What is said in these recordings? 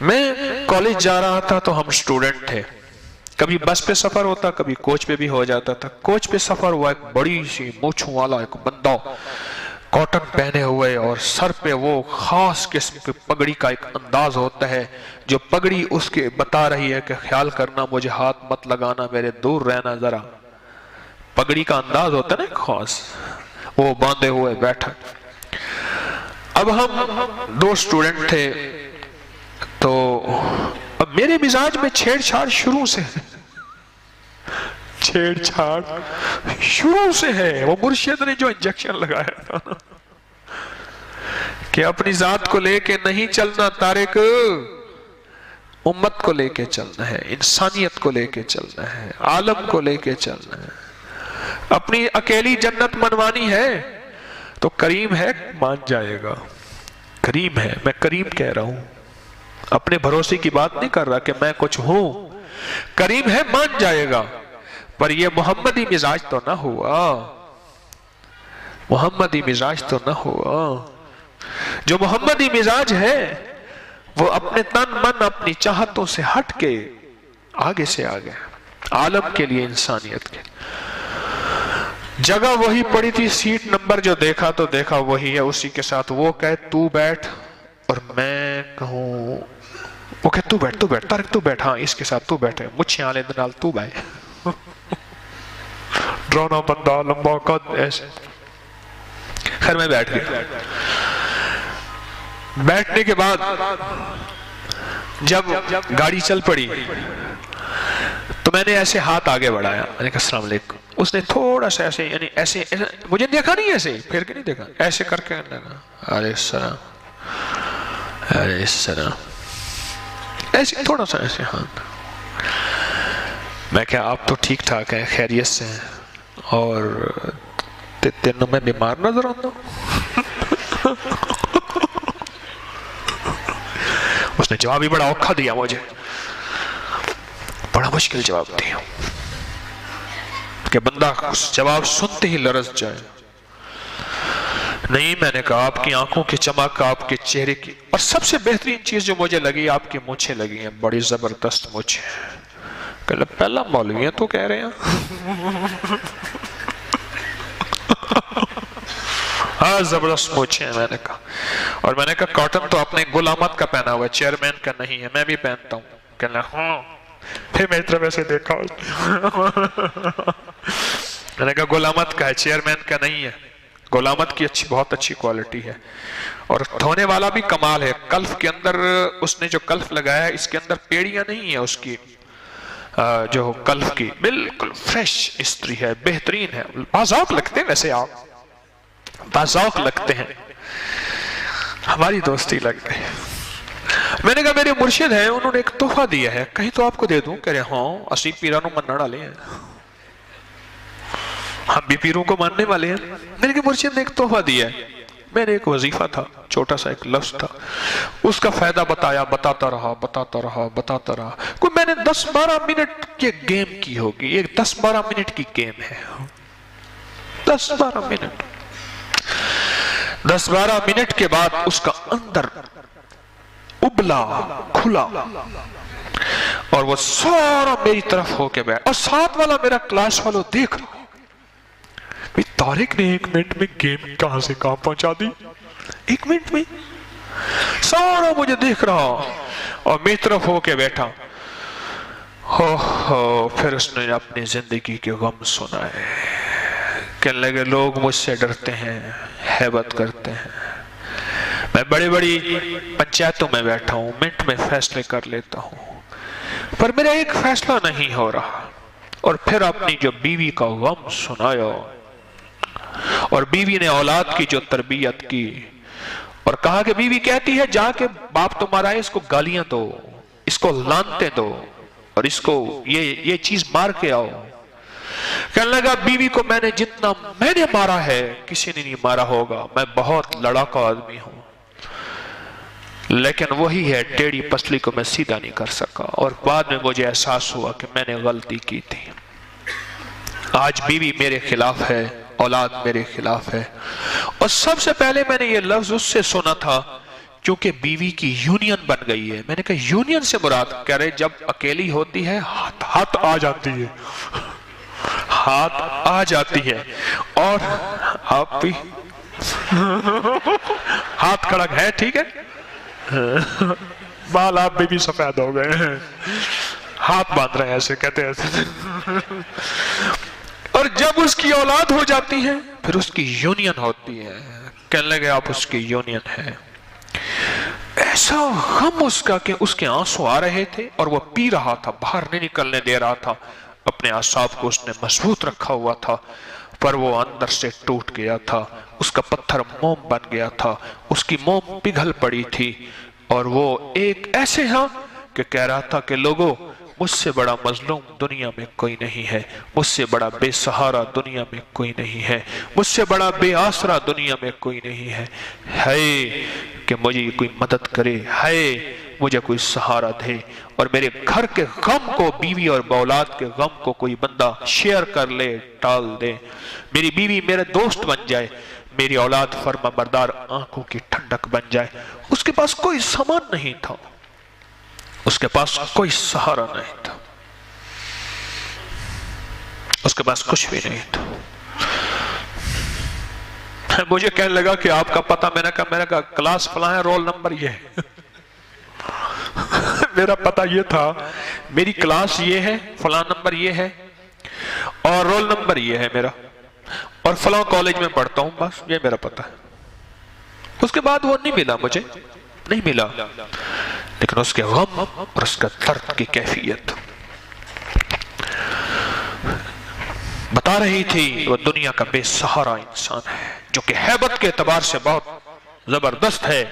میں کالج جا رہا تھا تو ہم سٹوڈنٹ تھے، کبھی بس پہ سفر ہوتا، کبھی کوچ پہ بھی ہو جاتا تھا۔ کوچ پہ سفر ہوا، ایک بڑی سی مونچھوں والا ایک بندہ کاٹن پہنے ہوئے اور سر پہ وہ خاص قسم کی پگڑی کا ایک انداز ہوتا ہے، جو پگڑی اس کے بتا رہی ہے کہ خیال کرنا، مجھے ہاتھ مت لگانا، میرے دور رہنا ذرا۔ پگڑی کا انداز ہوتا ہے نا خاص، وہ باندھے ہوئے بیٹھا۔ اب ہم دو سٹوڈنٹ تھے، تو اب میرے مزاج میں چھیڑ چھاڑ شروع سے ہے۔ وہ مرشد نے جو انجیکشن لگایا تھا نا کہ اپنی ذات کو لے کے نہیں چلنا طارق، امت کو لے کے چلنا ہے، انسانیت کو لے کے چلنا ہے، عالم کو لے کے چلنا ہے۔ اپنی اکیلی جنت منوانی ہے تو کریم ہے، مان جائے گا۔ کریم ہے، میں کریم کہہ رہا ہوں، اپنے بھروسے کی بات نہیں کر رہا کہ میں کچھ ہوں۔ کریم ہے، مان جائے گا، پر یہ محمدی مزاج تو نہ ہوا، محمدی مزاج تو نہ ہوا۔ جو محمدی مزاج ہے وہ اپنے تن من اپنی چاہتوں سے ہٹ کے آگے سے آگے، عالم کے لیے، انسانیت کے لیے۔ جگہ وہی پڑی تھی، سیٹ نمبر جو دیکھا تو دیکھا وہی ہے، اسی کے ساتھ وہ کہے تو بیٹھ اور میں کہوں، وہ کہے تو بیٹھ طارق تو بیٹھ، ہاں اس کے ساتھ تو بیٹھے، مجھے آلے دنال تو بیٹھ۔ ڈرونا بندہ، لمبا قد، ایسے۔ خیر میں بیٹھ گیا۔ بیٹھنے کے بعد جب گاڑی چل پڑی تو میں نے ایسے ہاتھ آگے بڑھایا، میں نے کہا السلام علیکم۔ اس نے تھوڑا سا ایسے، یعنی ایسے، مجھے دیکھا نہیں، ایسے پھر کے نہیں دیکھا، ایسے کر کے علیہ السلام، علیہ السلام، ایسے تھوڑا سا ایسے ہاتھ۔ میں کہا آپ تو ٹھیک ٹھاک ہیں، خیریت سے ہیں، اور تینوں میں بیمار نظر آتا ہوں۔ اس نے جواب ہی بڑا اوکھا دیا مجھے، بڑا مشکل جواب دیا کہ بندہ اس جواب سنتے ہی لرز جائے۔ نہیں، میں نے کہا آپ کی آنکھوں کی چمک، آپ کے چہرے کی، اور سب سے بہترین چیز جو مجھے لگی، آپ کی مونچھیں لگی ہیں، بڑی زبردست مونچھیں۔ کہ پہلا مولوی ہیں تو کہہ رہے ہیں، ہاں زبردست مونچھیں ہیں، میں نے کہا۔ اور میں نے کہا کاٹن تو اپنے گل احمد کا پہنا ہوا ہے، چیئرمین کا نہیں ہے، میں بھی پہنتا ہوں۔ کہنا ہاں، پھر میری طرف ایسے دیکھا، میں نے کہا گل احمد کا ہے، چیئرمین کا نہیں ہے۔ گل احمد کی بہت اچھی کوالٹی ہے، اور دھونے والا بھی کمال ہے۔ کلف کے اندر اس نے جو کلف لگایا ہے، اس کے اندر پیڑیاں نہیں ہیں، اس کی جو کلف کی بالکل فریش استری ہے، بہترین ہے۔ باذوق لگتے ہیں، ویسے آپ باذوق لگتے ہیں، ہماری دوستی لگ گئی۔ میں نے کہا میرے مرشد ہیں، انہوں نے ایک تحفہ دیا ہے، کہیں تو آپ کو دے دوں؟ کہہ رہے ہاں، اسی پیرانوں منہ ڈالے ہیں، ہم بھی پیروں کو ماننے والے ہیں۔ میں نے کہا مرشد نے ایک تحفہ دیا ہے، میں نے ایک وظیفہ تھا، چھوٹا سا ایک لفظ تھا، اس کا فائدہ بتایا، بتاتا رہا۔ کوئی میں نے 10-12 منٹ کی گیم کی ہوگی، ایک 10-12 منٹ کی گیم ہے، 10-12 منٹ۔ 10-12 منٹ کے بعد اس کا اندر ابلا کھلا، اور وہ سارا میری طرف ہو کے بیٹھ، اور ساتھ والا میرا کلاس والو دیکھ رہا، طارق نے 1 منٹ میں گیم کہاں سے کہاں پہنچا دی، 1 منٹ میں سارا مجھے دیکھ رہا اور میری طرف ہو کے بیٹھا۔ پھر اس نے اپنی زندگی کے غم سنائے، کہنے لگے لوگ مجھ سے ڈرتے ہیں، ہیبت کرتے ہیں، میں بڑی بڑی پنچایتوں میں بیٹھا ہوں، منٹ میں فیصلے کر لیتا ہوں، پر میرا ایک فیصلہ نہیں ہو رہا۔ اور پھر اپنی جو بیوی کا غم سنایا، اور بیوی نے اولاد کی جو تربیت کی، اور کہا کہ بیوی کہتی ہے جا کے باپ تمہارا ہے، اس کو گالیاں دو، اس کو لانتے دو، اور اس کو یہ چیز مار کے آؤ۔ کہنے لگا بیوی کو میں نے جتنا میں نے مارا ہے کسی نے نہیں مارا ہوگا، میں بہت لڑاکا آدمی ہوں، لیکن وہی ہے ٹیڑھی پسلی کو میں سیدھا نہیں کر سکا، اور بعد میں مجھے احساس ہوا کہ میں نے غلطی کی تھی۔ آج بیوی میرے خلاف ہے، اولاد میرے خلاف ہے، اور سب سے پہلے میں نے یہ لفظ اس سے سنا تھا چونکہ بیوی کی یونین بن گئی ہے. میں نے کہا یونین سے مراد کہہ رہے جب اکیلی ہوتی ہے ہاتھ آ جاتی ہے, ہاتھ آ جاتی ہے. اور آپ بھی ہاتھ کھڑک ہے, ٹھیک ہے, بال آپ بھی سفید ہو گئے ہیں, ہاتھ باندھ رہے ہیں ایسے کہتے ایسے. اور جب اس کی اولاد ہو جاتی ہے پھر اس کی یونین ہوتی ہے. کہنے لگے آپ اس کی یونین ہے. ایسا غم اس کا کہ اس کے آنسو آ رہے تھے اور وہ پی رہا تھا, باہر نہیں نکلنے دے رہا تھا. اپنے اعصاب کو اس نے مضبوط رکھا ہوا تھا, پر وہ اندر سے ٹوٹ گیا تھا. اس کا پتھر موم بن گیا تھا, اس کی موم پگھل پڑی تھی. اور وہ ایک ایسے ہاں کہ کہہ رہا تھا کہ لوگوں, مجھ سے بڑا مظلوم دنیا میں کوئی نہیں ہے, مجھ سے بڑا بے سہارا دنیا میں کوئی نہیں ہے, مجھ سے بڑا بے آسرا دنیا میں کوئی نہیں ہے. ہے کہ مجھے کوئی مدد کرے, ہے مجھے کوئی سہارا دے, اور میرے گھر کے غم کو, بیوی اور اولاد کے غم کو کوئی بندہ شیئر کر لے, ٹال دے. میری بیوی میرے دوست بن جائے, میری اولاد فرما بردار آنکھوں کی ٹھنڈک بن جائے. اس کے پاس کوئی سامان نہیں تھا, اس کے پاس کوئی سہارا نہیں تھا, اس کے پاس کچھ بھی نہیں تھا. مجھے کہنے لگا کہ آپ کا پتہ, میں نے کہا کلاس فلاں ہے, رول نمبر یہ ہے. میرا پتہ یہ تھا, میری کلاس یہ ہے, فلاں نمبر یہ ہے, اور رول نمبر یہ ہے میرا, اور فلاں کالج میں پڑھتا ہوں, بس یہ میرا پتہ ہے. اس کے بعد وہ نہیں ملا, مجھے نہیں ملا. لیکن اس کے غم اور اس کا درد کی کیفیت بتا رہی تھی. وہ دنیا کا بے سہارا انسان ہے جو کہ ہیبت کے اعتبار سے بہت زبردست ہے,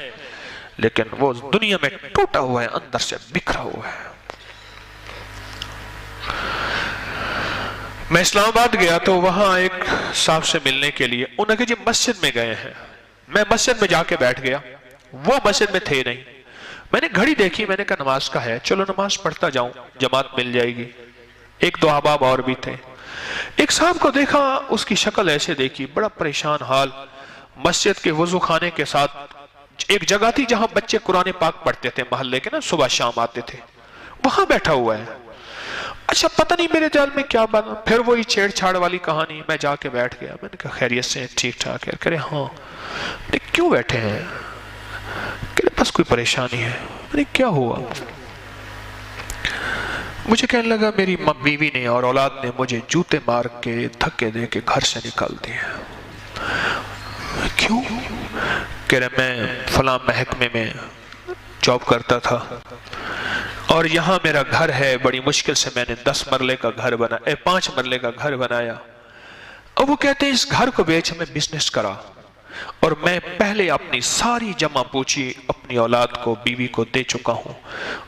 لیکن وہ دنیا میں ٹوٹا ہوا ہے, اندر سے بکھرا ہوا ہے. میں اسلام آباد گیا تو وہاں ایک صاحب سے ملنے کے لیے, انہوں نے کہا جی مسجد میں گئے ہیں. میں مسجد میں جا کے بیٹھ گیا, وہ مسجد میں تھے نہیں. میں نے گھڑی دیکھی, میں نے کہا نماز کا ہے, چلو نماز پڑھتا جاؤں, جماعت مل جائے گی. ایک دو احباب اور بھی تھے. ایک صاحب کو دیکھا, اس کی شکل ایسے دیکھی, بڑا پریشان حال. مسجد کے وضو خانے کے ساتھ ایک جگہ تھی جہاں بچے قرآن پاک پڑھتے تھے محلے کے نا, صبح شام آتے تھے, وہاں بیٹھا ہوا ہے. اچھا پتہ نہیں میرے دل میں کیا بنا, پھر وہی چھیڑ چھاڑ والی کہانی. میں جا کے بیٹھ گیا, میں نے کہا خیریت سے ٹھیک ٹھاک ہے؟ کہہ رہے ہاں. کیوں بیٹھے ہیں؟ کہ بس کوئی پریشانی ہے. میں نے کیا ہوا؟ مجھے کہنے لگا میری بیوی نے اور اولاد نے مجھے جوتے مار کے دھکے دے کے گھر سے نکال دیا. کیوں؟ کہہ رہے میں فلاں محکمے میں جاب کرتا تھا اور یہاں میرا گھر ہے, بڑی مشکل سے میں نے 10 مرلے کا گھر بنایا, 5 مرلے کا گھر بنایا. اور وہ کہتے ہیں اس گھر کو بیچ میں بزنس کرا, اور میں پہلے اپنی ساری جمع پوچھی اپنی اولاد کو, بیوی کو دے چکا ہوں,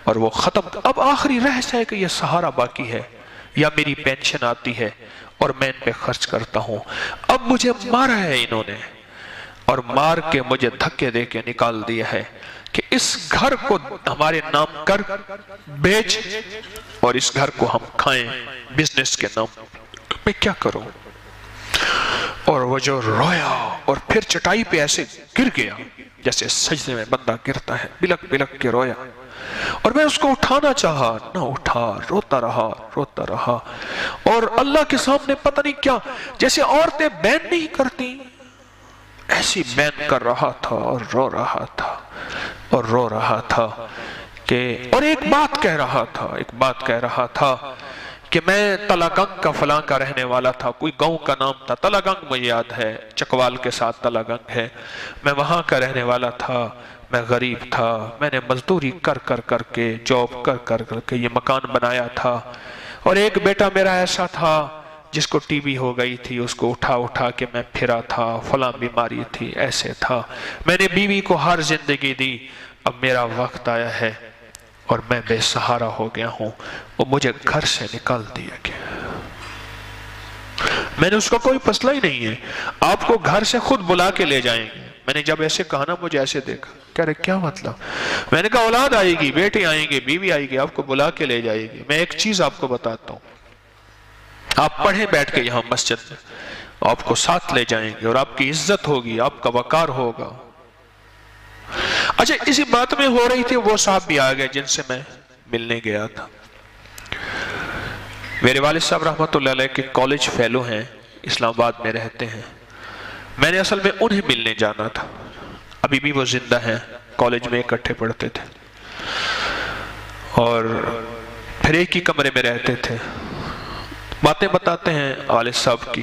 اور وہ ختم. اب آخری رہس ہے کہ یہ سہارا باقی ہے, یا میری پینشن آتی ہے اور میں ان پہ خرچ کرتا ہوں. اب مجھے مارا ہے انہوں نے, اور مار کے مجھے دھکے دے کے نکال دیا ہے کہ اس گھر کو ہمارے نام کر, بیچ, اور اس گھر کو ہم کھائیں بزنس کے نام. میں کیا کروں؟ اور وہ جو رویا اور پھر چٹائی پہ ایسے گر گیا جیسے سجدے میں بندہ گرتا ہے, بلک بلک کے رویا. اور میں اس کو اٹھانا چاہا, نہ اٹھا, روتا رہا. اور اللہ کے سامنے پتہ نہیں کیا, جیسے عورتیں بین نہیں کرتی ایسی بین کر رہا تھا, اور رو رہا تھا کہ, اور ایک بات کہہ رہا تھا کہ میں تلاگنگ کا فلاں کا رہنے والا تھا. کوئی گاؤں کا نام تھا تلاگنگ, مجھے یاد ہے, چکوال کے ساتھ تلاگنگ ہے. میں وہاں کا رہنے والا تھا, میں غریب تھا, میں نے مزدوری کر کے, جاب کر کے یہ مکان بنایا تھا. اور ایک بیٹا میرا ایسا تھا جس کو ٹی بی ہو گئی تھی, اس کو اٹھا کے میں پھرا تھا, فلاں بیماری تھی, ایسے تھا. میں نے بیوی کو ہر زندگی دی, اب میرا وقت آیا ہے اور میں بے سہارا ہو گیا ہوں. وہ مجھے گھر سے نکال دیا گیا. میں نے اس کا کوئی مسئلہ ہی نہیں ہے, آپ کو گھر سے خود بلا کے لے جائیں گے. میں نے جب ایسے کہا نا, مجھے ایسے دیکھا, کہہ رہے کیا مطلب؟ میں نے کہا اولاد آئے گی, بیٹے آئیں گے, بیوی آئے گی, آپ کو بلا کے لے جائے گی. میں ایک چیز آپ کو بتاتا ہوں, آپ پڑھیں بیٹھ کے یہاں مسجد میں, آپ کو ساتھ لے جائیں گے اور آپ کی عزت ہوگی, آپ کا وقار ہوگا. اچھا اسی بات میں ہو رہی تھی، وہ صاحب بھی آ گئے جن سے میں ملنے گیا تھا. میرے والد صاحب رحمۃ اللہ علیہ کے کالج فیلو ہیں، اسلام آباد میں رہتے ہیں. میں نے اصل میں انہیں ملنے جانا تھا، ابھی بھی وہ زندہ ہیں، کالج میں اکٹھے پڑھتے تھے اور پھر ایک ہی کمرے میں رہتے تھے. باتیں بتاتے ہیں والد صاحب کی.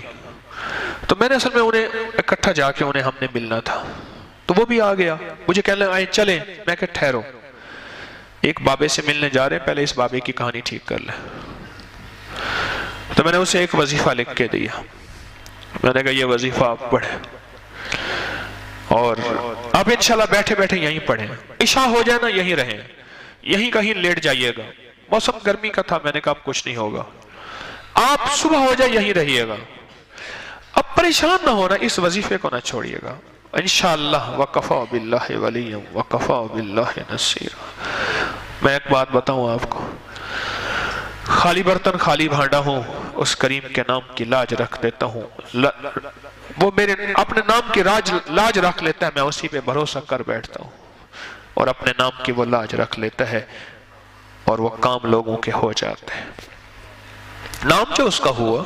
تو میں نے اصل میں انہیں اکٹھا جا کے انہیں ہم نے ملنا تھا. تو وہ بھی آ گیا، مجھے کہنے لگا آئیں چلیں. میں کہ ٹھہرو، ایک بابے سے ملنے جا رہے ہیں، پہلے اس بابے کی کہانی ٹھیک کر لیں. تو میں نے اسے ایک وظیفہ لکھ کے دیا. میں نے کہا یہ وظیفہ آپ پڑھیں اور آپ انشاءاللہ بیٹھے بیٹھے یہیں پڑھیں. عشاء ہو جائے نا یہیں رہیں، یہیں کہیں لیٹ جائیے گا. موسم گرمی کا تھا، میں نے کہا اب کچھ نہیں ہوگا، آپ صبح ہو جائے یہیں رہیے گا. اب پریشان نہ ہونا، اس وظیفے کو نہ چھوڑیے گا. انشاءاللہ وَقَفَا بِاللَّهِ وَلِيًّا وَقَفَا بِاللَّهِ نَصِيرًا. میں ایک بات بتاؤں آپ کو، خالی برتن خالی بھانڈا ہوں، اس کریم کے نام کی لاج رکھ دیتا ہوں. وہ میرے اپنے نام کی لاج رکھ لیتا ہے، میں اسی پہ بھروسہ کر بیٹھتا ہوں اور اپنے نام کی وہ لاج رکھ لیتا ہے اور وہ کام لوگوں کے ہو جاتے ہیں. نام جو اس کا ہوا.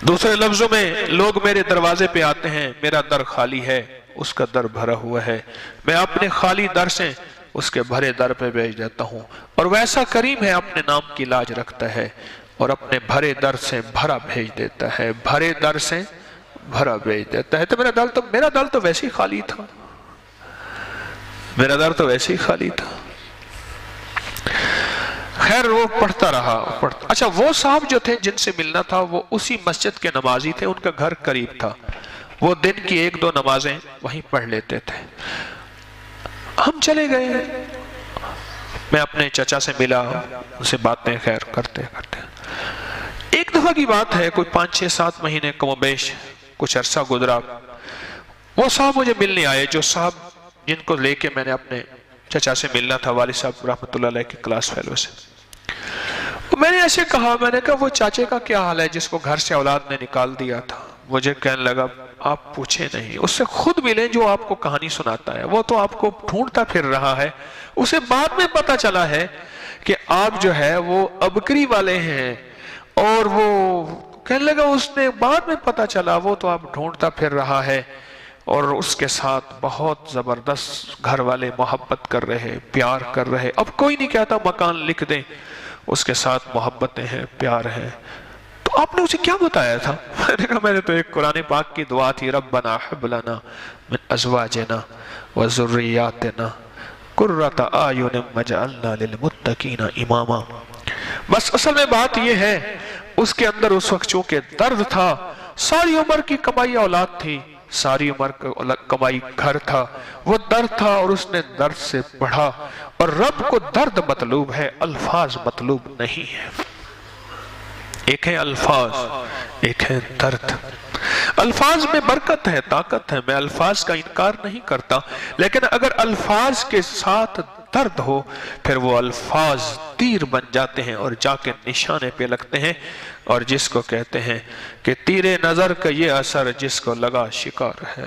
دوسرے لفظوں میں لوگ میرے دروازے پہ آتے ہیں، میرا در خالی ہے، اس کا در بھرا ہوا ہے. میں اپنے خالی در سے اس کے بھرے در پہ بھیج دیتا ہوں. اور ویسا کریم ہے، اپنے نام کی لاج رکھتا ہے اور اپنے بھرے در سے بھرا بھیج دیتا ہے، بھرے در سے بھرا بھیج دیتا ہے. تو میرا دل تو ویسے ہی خالی تھا، میرا در تو ویسے ہی خالی تھا. خیر وہ پڑھتا رہا. اچھا وہ صاحب جو تھے جن سے ملنا تھا وہ اسی مسجد کے نمازی تھے، ان کا گھر قریب تھا. وہ دن کی 1-2 نمازیں وہیں پڑھ لیتے تھے. ہم چلے گئے، میں اپنے چچا سے ملا، ان سے باتیں خیر کرتے کرتے. ایک دفعہ کی بات ہے، کوئی 5-6-7 مہینے کم و بیش کچھ عرصہ گزرا. وہ صاحب مجھے ملنے آئے، جو صاحب جن کو لے کے میں نے اپنے چچا سے ملنا تھا، والد صاحب رحمۃ اللہ علیہ کے کلاس فیلو سے. میں نے ایسے کہا، میں نے کہا وہ چاچے کا کیا حال ہے جس کو گھر سے اولاد نے نکال دیا تھا؟ مجھے کہنے لگا آپ پوچھیں نہیں، اس سے خود ملیں جو آپ کو کہانی سناتا ہے. وہ تو آپ کو ڈھونڈتا پھر رہا ہے. اسے بعد میں پتا چلا ہے کہ آپ جو ہے وہ ابکری والے ہیں. اور وہ کہنے لگا اس نے بعد میں پتا چلا وہ تو آپ ڈھونڈتا پھر رہا ہے اور اس کے ساتھ بہت زبردست گھر والے محبت کر رہے، پیار کر رہے. اب کوئی نہیں کہتا مکان لکھ دیں، اس کے ساتھ محبتیں ہیں، پیار ہے. تو آپ نے اسے کیا بتایا تھا؟ میں نے کہا میں نے تو ایک قرآن پاک کی دعا تھی، ربنا حب لنا من ازواجنا وذریاتنا قرۃ اعین واجعلنا للمتقین اماما. بس اصل میں بات یہ ہے، اس کے اندر اس وقت چونکہ درد تھا، ساری عمر کی کمائی اولاد تھی، ساری عمر کمائی گھر تھا، وہ درد تھا اور اس نے درد سے پڑھا. اور رب کو درد مطلوب ہے، الفاظ مطلوب نہیں ہے. ایک ہے الفاظ، ایک ہے درد. الفاظ میں برکت ہے، طاقت ہے، میں الفاظ کا انکار نہیں کرتا، لیکن اگر الفاظ کے ساتھ درد ہو پھر وہ الفاظ تیر بن جاتے ہیں اور جا کے نشانے پہ لگتے ہیں. اور جس کو کہتے ہیں کہ تیرے نظر کا یہ اثر جس کو لگا شکار ہے.